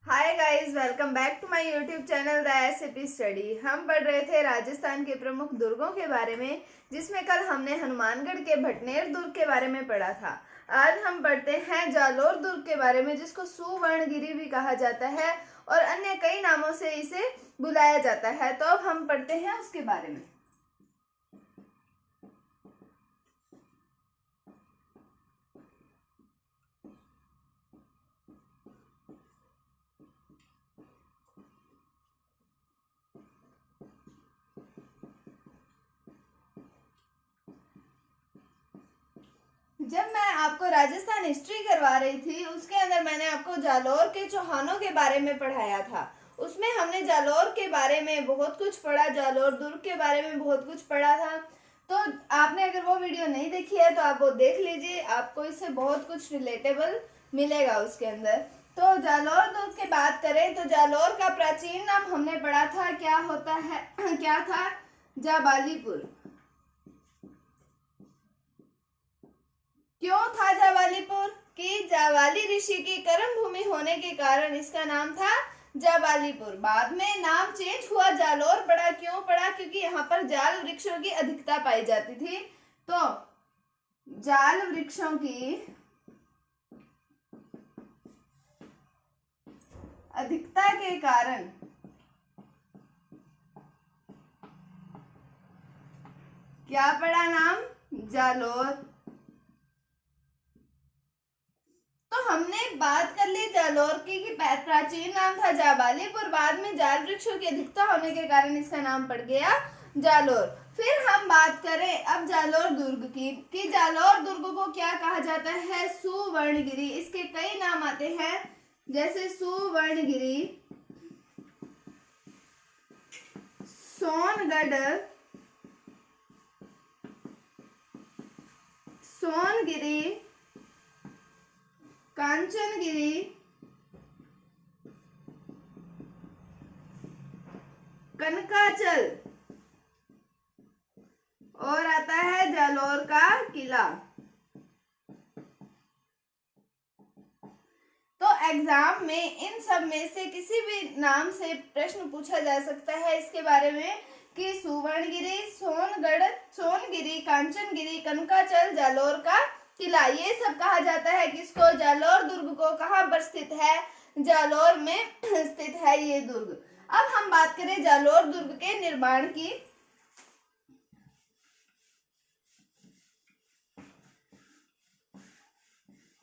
Hi guys, welcome back to my YouTube channel the SAP study. हम पढ़ रहे थे राजस्थान के प्रमुख दुर्गों के बारे में, जिसमें कल हमने हनुमानगढ़ के भटनेर दुर्ग के बारे में पढ़ा था। आज हम पढ़ते हैं जालोर दुर्ग के बारे में, जिसको सुवर्णगिरी भी कहा जाता है और अन्य कई नामों से इसे बुलाया जाता है। तो अब हम पढ़ते हैं उसके बारे में। जब मैं आपको राजस्थान हिस्ट्री करवा रही थी, उसके अंदर मैंने आपको जालोर के चौहानों के बारे में पढ़ाया था। उसमें हमने जालोर के बारे में बहुत कुछ पढ़ा, जालोर दुर्ग के बारे में बहुत कुछ पढ़ा था। तो आपने अगर वो वीडियो नहीं देखी है तो आप वो देख लीजिए, आपको इससे बहुत कुछ रिलेटेबल मिलेगा उसके अंदर। तो जालोर दुर्ग की बात करें तो जालोर का प्राचीन नाम हमने पढ़ा था, क्या होता है क्या था? जाबालीपुर। क्यों था जाबालीपुर? कि जाबाली ऋषि की कर्म भूमि होने के कारण इसका नाम था जाबालीपुर। बाद में नाम चेंज हुआ, जालोर पड़ा। क्यों पड़ा? क्योंकि यहाँ पर जाल वृक्षों की अधिकता पाई जाती थी। तो जाल वृक्षों की अधिकता के कारण क्या पड़ा नाम? जालोर। तो हमने बात कर ली जालोर की कि प्राचीन नाम था जाबालीपुर, बाद में जाल वृक्षों की अधिकता होने के कारण इसका नाम पड़ गया जालोर। फिर हम बात करें अब जालोर दुर्ग की कि जालोर दुर्ग को क्या कहा जाता है? सुवर्णगिरी। इसके कई नाम आते हैं, जैसे सुवर्णगिरी, सोनगढ़, सोनगिरी, कांचनगिरी, कनकाचल और आता है जालोर का किला। तो एग्जाम में इन सब में से किसी भी नाम से प्रश्न पूछा जा सकता है इसके बारे में कि सुवर्णगिरी, सोनगढ़, सोनगिरी, कांचनगिरी, कनकाचल, जालोर का किला, ये सब कहा जाता है किसको? जालोर दुर्ग को। कहाँ पर स्थित है? जालोर में स्थित है ये दुर्ग। अब हम बात करें जालोर दुर्ग के निर्माण की,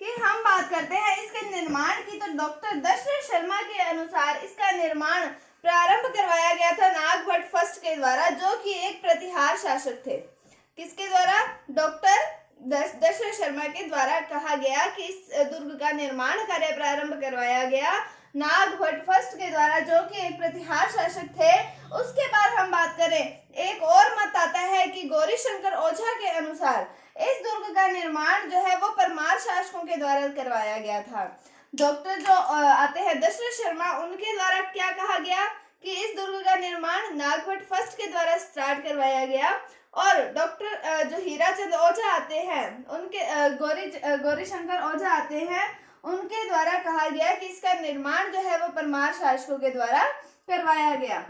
कि हम बात करते हैं इसके निर्माण की। तो डॉक्टर दशरथ शर्मा के अनुसार इसका निर्माण प्रारंभ करवाया गया था नागभट्ट फर्स्ट के द्वारा, जो कि एक प्रतिहार शासक थे। किसके द्वारा? डॉक्टर दशरथ शर्मा के द्वारा कहा गया कि इस दुर्ग का निर्माण कार्य प्रारंभ करवाया गया नागभट्ट फर्स्ट के द्वारा, जो कि एक प्रतिहार शासक थे। उसके बाद हम बात करें, एक और मत आता है कि गौरीशंकर ओझा के अनुसार इस दुर्ग का निर्माण जो है वो परमार शासकों के द्वारा करवाया गया था। डॉक्टर जो आते हैं दशरथ शर्मा, उनके द्वारा क्या कहा गया कि इस दुर्ग का निर्माण नागभट्ट फर्स्ट के द्वारा स्टार्ट करवाया गया। और डॉक्टर जो हीराचंद ओझा आते हैं, उनके गौरीशंकर ओझा आते हैं, उनके द्वारा कहा गया कि इसका निर्माण जो है वो परमार शासकों के द्वारा करवाया गया।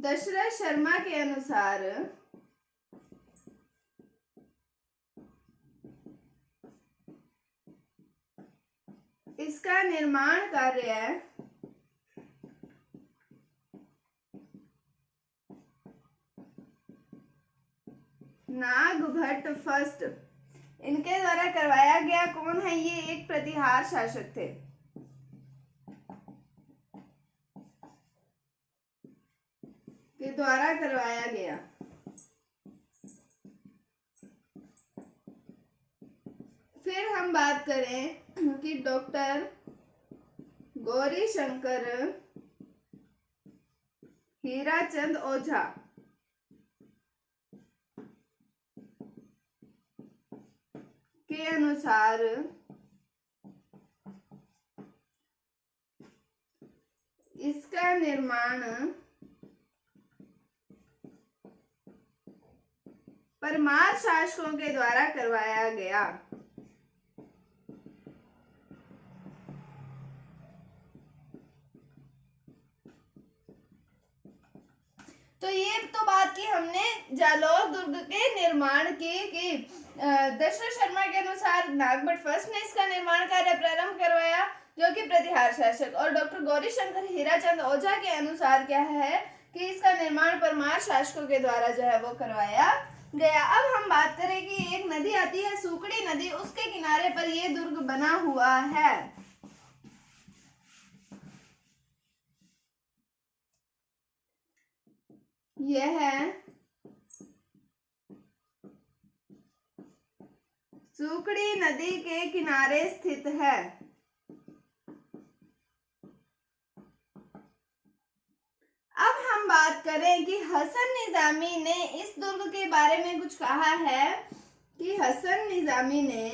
दशरथ शर्मा के अनुसार इसका निर्माण कार्य नागभट्ट फर्स्ट इनके द्वारा करवाया गया। कौन है ये? एक प्रतिहार शासक थे। के द्वारा करवाया गया। फिर हम बात करें कि डॉक्टर गौरीशंकर हीराचंद ओझा के अनुसार इसका निर्माण परमार शासकों के द्वारा करवाया गया। तो ये तो बात की हमने जालौर दुर्ग के निर्माण की कि दशरथ शर्मा के अनुसार नागभट्ट फर्स्ट ने इसका निर्माण कार्य प्रारंभ करवाया, जो कि प्रतिहार शासक, और डॉक्टर गौरी शंकर हीराचंद ओझा के अनुसार क्या है कि इसका निर्माण परमार शासकों के द्वारा जो है वो करवाया गया। अब हम बात करें कि एक नदी आती है सुकड़ी नदी, उसके किनारे पर यह दुर्ग बना हुआ है। यह सुकड़ी नदी के किनारे स्थित है। अब हम बात करें कि हसन निजामी ने इस दुर्ग के बारे में कुछ कहा है कि हसन निजामी ने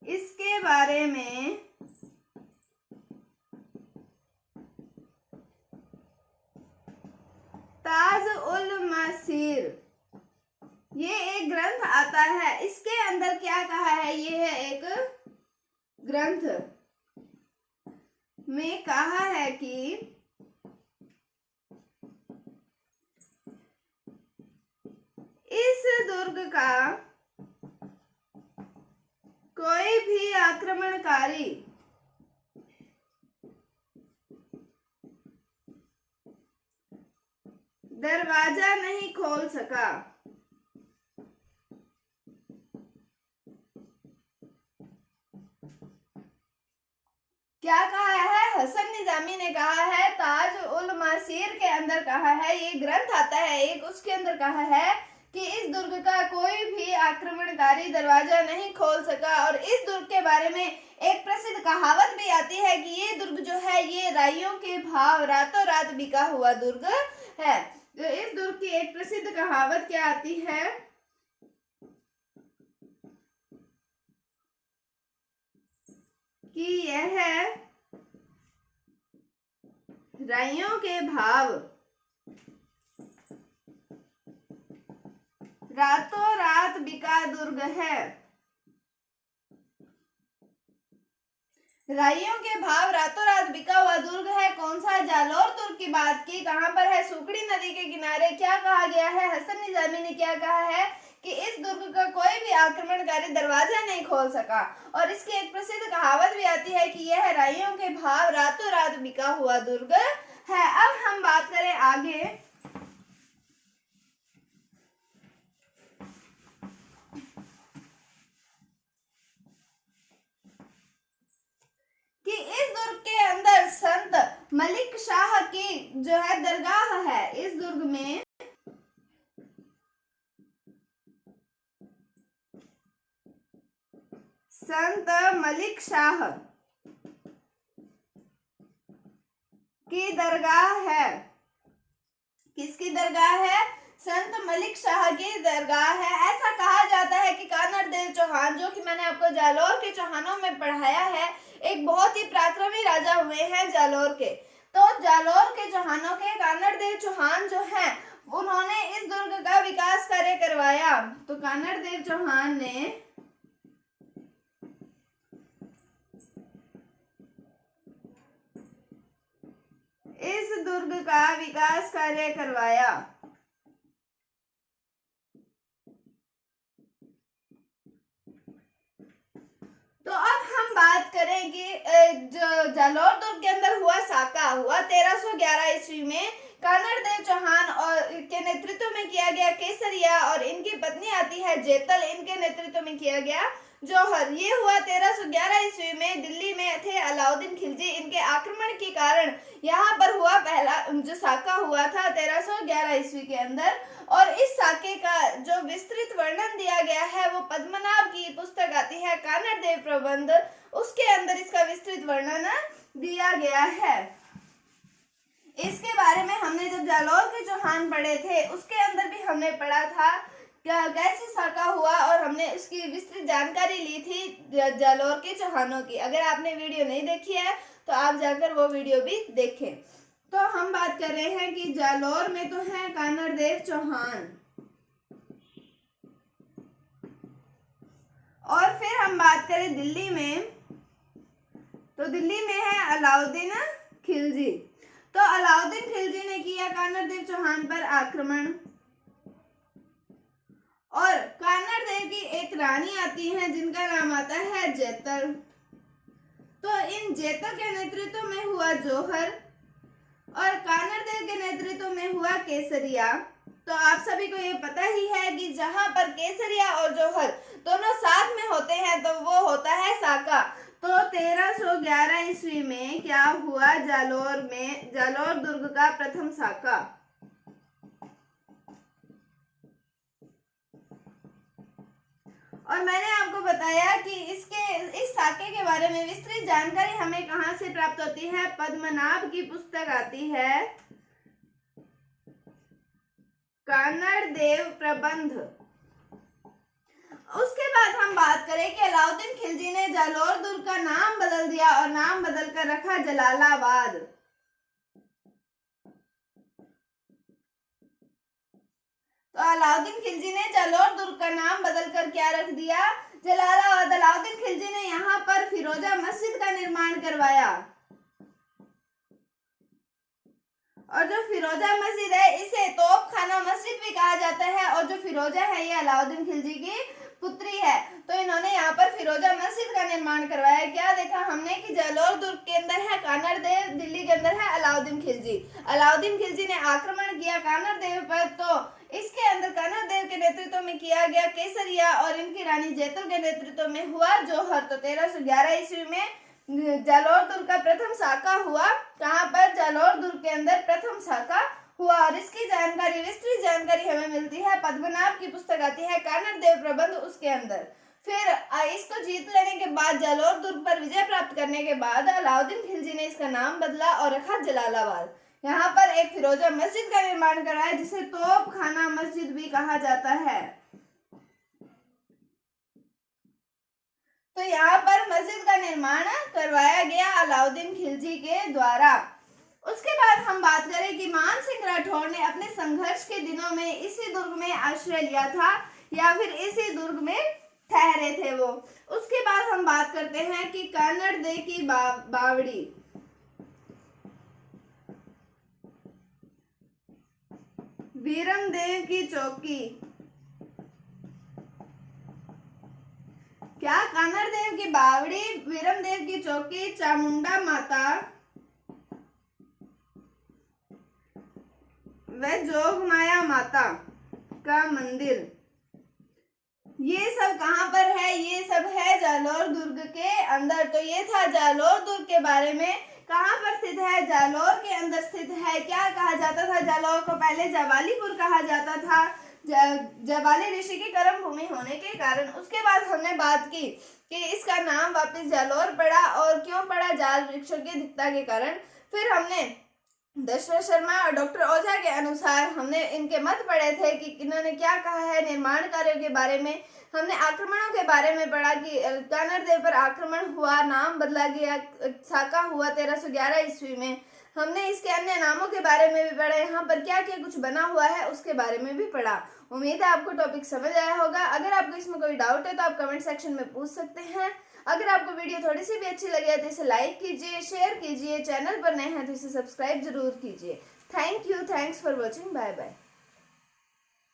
इसके बारे में ताज उल मसीर, ये एक ग्रंथ आता है, इसके अंदर क्या कहा है, ये है एक ग्रंथ में कहा है कि इस दुर्ग का कोई भी आक्रमणकारी दरवाजा नहीं खोल सका। क्या कहा है, हसन निजामी ने कहा है, ताज उल मसीर के अंदर कहा है, ये ग्रंथ आता है एक, उसके अंदर कहा है कि इस दुर्ग का कोई भी आक्रमणकारी दरवाजा नहीं खोल सका। और इस दुर्ग के बारे में एक प्रसिद्ध कहावत भी आती है कि ये दुर्ग जो है ये राइयों के भाव रातों रात बिका हुआ दुर्ग है। तो इस दुर्ग की एक प्रसिद्ध कहावत क्या आती है कि यह राइयों के भाव रातों रात बिका दुर्ग है। राइयों के भाव रातों रात बिका हुआ दुर्ग है। कौन सा, जालौर दुर्ग की बात की, कहां पर है, सुकड़ी नदी के किनारे। क्या कहा गया है, हसन निजामी ने क्या कहा है कि इस दुर्ग का कोई भी आक्रमणकारी दरवाजा नहीं खोल सका। और इसकी एक प्रसिद्ध कहावत भी आती है कि यह राइयों के भाव रातों रात बिका हुआ दुर्ग है। अब हम बात करें आगे कि इस दुर्ग के अंदर संत मलिक शाह की जो है दरगाह है। इस दुर्ग में संत मलिक शाह की दरगाह है। किसकी दरगाह है, संत मलिक शाह की दरगाह है। ऐसा कहा जाता है कि कानड़ देव चौहान, जो कि मैंने आपको जालौर के चौहानों में पढ़ाया है, एक बहुत ही पराक्रमी राजा हुए हैं जालौर के। तो जालौर के चौहानों के कानड़ देव चौहान जो हैं, उन्होंने इस दुर्ग का विकास कार्य करवाया। तो कानड़ देव चौहान ने इस दुर्ग का विकास कार्य करवाया। तो अब हम बात करें कि जो जालौर दुर्ग के अंदर हुआ साका हुआ 1311 ईस्वी में कानड़ देव चौहान और के नेतृत्व में किया गया केसरिया, और इनकी पत्नी आती है जेतल, इनके नेतृत्व में किया गया जौहर। ये हुआ 1311 ईस्वी में। दिल्ली में थे अलाउद्दीन खिलजी, इनके आक्रमण के कारण यहाँ पर हुआ पहला जो साका हुआ था 1311 ईस्वी के अंदर। और इस साके का जो विस्तृत वर्णन दिया गया है वो पद्मनाभ की पुस्तक आती है कानड़ देव प्रबंध, उसके अंदर इसका विस्तृत वर्णन दिया गया है। इसके बारे में हमने जब जालौर के चौहान पढ़े थे उसके अंदर भी हमने पढ़ा था कैसे साका हुआ, और हमने इसकी विस्तृत जानकारी ली थी जालौर के चौहानों की। अगर आपने वीडियो नहीं देखी है तो आप जाकर वो वीडियो भी देखें। तो हम बात कर रहे हैं कि जालौर में तो है कानड़देव चौहान, और फिर हम बात करें दिल्ली में, तो दिल्ली में है अलाउद्दीन खिलजी। तो अलाउद्दीन खिलजी ने किया कानड़देव चौहान पर आक्रमण, और कानड़देव की एक रानी आती है जिनका नाम आता है जैतल। तो इन जैतल के नेतृत्व में हुआ जौहर, और कानड़देव के नेतृत्व में हुआ केसरिया। तो आप सभी को ये पता ही है कि जहां पर केसरिया और जौहर दोनों साथ में होते हैं तो वो होता है साका। तो 1311 ईस्वी में क्या हुआ, जालौर दुर्ग का प्रथम साका। और मैंने आपको बताया कि इस साके के बारे में विस्तृत जानकारी हमें कहां से प्राप्त होती है, पद्मनाभ की पुस्तक आती है कानड़देव प्रबंध। उसके बाद हम बात करें कि अलाउद्दीन खिलजी ने जालौर दुर्ग का नाम बदल दिया और नाम बदलकर रखा जलालाबाद। तो अलाउद्दीन खिलजी ने जालौर दुर्ग का नाम बदलकर क्या रख दिया, जलालाबाद। अलाउद्दीन खिलजी ने यहाँ पर फिरोजा मस्जिद का निर्माण करवाया, और जो फिरोजा मस्जिद है इसे तोपखाना मस्जिद भी कहा जाता है, और जो फिरोजा है ये अलाउद्दीन खिलजी की पुत्री है। तो इन्होंने यहाँ पर फिरोजा मस्जिद का निर्माण करवाया। क्या देखा हमने कि जालौर दुर्ग के अंदर है कानड़देव, दिल्ली के अंदर है अलाउद्दीन खिलजी। अलाउद्दीन खिलजी ने आक्रमण किया कानड़देव पर, तो इसके अंदर कानड़देव के नेतृत्व में किया गया केसरिया, और इनकी रानी जैतल के नेतृत्व में हुआ जौहर। तो 1311 ईस्वी में जालौर दुर्ग का प्रथम साका हुआ। कहाँ पर, जालौर दुर्ग के अंदर प्रथम साका हुआ। और इसकी जानकारी, विस्तृत जानकारी हमें मिलती है, पद्मनाभ की पुस्तक आती है कानड़देव प्रबंध, उसके अंदर। फिर इसको जीत लेने के बाद, जालौर दुर्ग पर विजय प्राप्त करने के बाद अलाउद्दीन खिलजी ने इसका नाम बदला और रखा जलालाबाद। यहाँ पर एक फिरोजा मस्जिद का निर्माण कराया जिसे तोपखाना मस्जिद भी कहा जाता है। तो यहाँ पर मस्जिद का निर्माण करवाया गया अलाउद्दीन खिलजी के द्वारा। उसके बाद हम बात करें कि मान सिंह राठौर ने अपने संघर्ष के दिनों में इसी दुर्ग में आश्रय लिया था या फिर इसी दुर्ग में ठहरे थे वो। उसके बाद हम बात करते हैं कि कानड़देव की बावड़ी। वीरमदेव की चौकी। क्या कानड़देव की बावड़ी, वीरमदेव की चौकी, चामुंडा माता व जोगमाया माता का मंदिर, ये सब कहाँ पर है, ये सब है जालौर दुर्ग के अंदर। तो ये था जालौर दुर्ग के बारे में। कहाँ पर स्थित है, जालौर के अंदर स्थित है। क्या कहा जाता था, जालौर को पहले जवालीपुर कहा जाता था, जवाली ऋषि की कर्म भूमि होने के कारण। उसके बाद हमने बात की कि इसका नाम वापस जालौर पड़ा, और क्यों पड़ा, जाल वृक्षों की अधिकता के कारण। फिर हमने दशरथ शर्मा और डॉक्टर ओझा के अनुसार हमने इनके मत पढ़े थे कि इन्होंने क्या कहा है निर्माण कार्यों के बारे में। हमने आक्रमणों के बारे में पढ़ा कि कानड़देव पर आक्रमण हुआ, नाम बदला गया, साका हुआ 1311 ईस्वी में। हमने इसके अन्य नामों के बारे में भी पढ़ा, यहाँ पर क्या क्या कुछ बना हुआ है उसके बारे में भी पढ़ा। उम्मीद है आपको टॉपिक समझ आया होगा। अगर आपको इसमें कोई डाउट है तो आप कमेंट सेक्शन में पूछ सकते हैं। अगर आपको वीडियो थोड़ी सी भी अच्छी लगे तो इसे लाइक कीजिए, शेयर कीजिए, चैनल पर नए हैं तो इसे सब्सक्राइब जरूर कीजिए। Thank you, thanks for watching, bye bye.